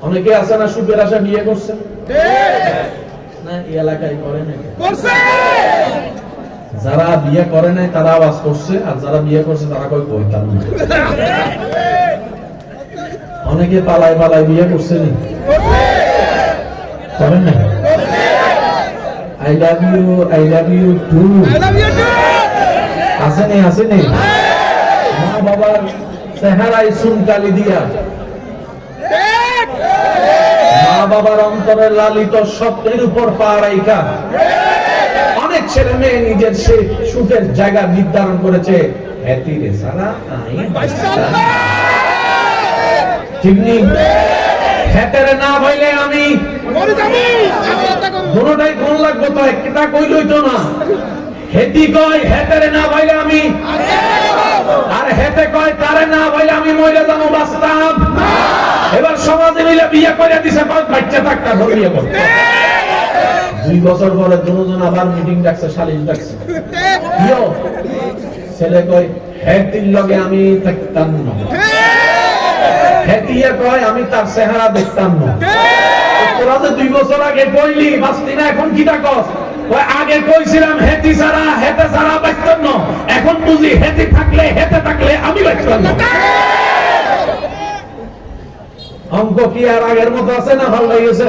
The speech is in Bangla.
অনেকে আছে না সুখের আশা বিয়ে করছে না, এই এলাকায় করে নাই। যারা বিয়ে করে নাই তারা আওয়াজ করছে, আর যারা বিয়ে করছে তারা কই কইতাম না। অনেকে পালায় পালায় বিয়ে করছে নি, করেন নাই? আই লাভ ইউ টু আছে নি, আছে নি? মা বাবার চেহারায় চুনকালি দিয়া, মা বাবার অন্তরের লালিত সত্যের উপর পা রাইখা অনেক ছেলে মেয়ে নিজের সে সুখের জায়গা নির্ধারণ করেছে। ঠিক নেই? হেতেরে না ভাইলে আমি দুটোটাই কোন লাগবো, তো একটা কইলই তো না। হেতি কয় হেতেরে না ভাইলে আমি, আর হেতে কয় তারে না ভাইলে আমি মরে যাবো বাঁচতাম। এবার সমাজে মিলে বিয়ে করে দিছে, বাচ্চা থাকতা বিয়ে করতে। 2 বছর পরে দুজন আবার মিটিং ডাকছে, সালিশ ডাকছে। ছেলে কয় হেতির লগে আমি থাকতাম না, হেতিয়া কয় আমি তার চেহারা দেখতাম না। তোরা যে 2 বছর আগে কইলি বাঁচতি না, এখন কি ডাকস? আগে কইছিলাম হেতি ছাড়া হেতে ছাড়া বাঁচতাম না, এখন বুঝি হেতি থাকলে হেতে থাকলে আমি বাঁচতাম না। অঙ্ক কি আর আগের মতো আছে না? ভালো লাগছে?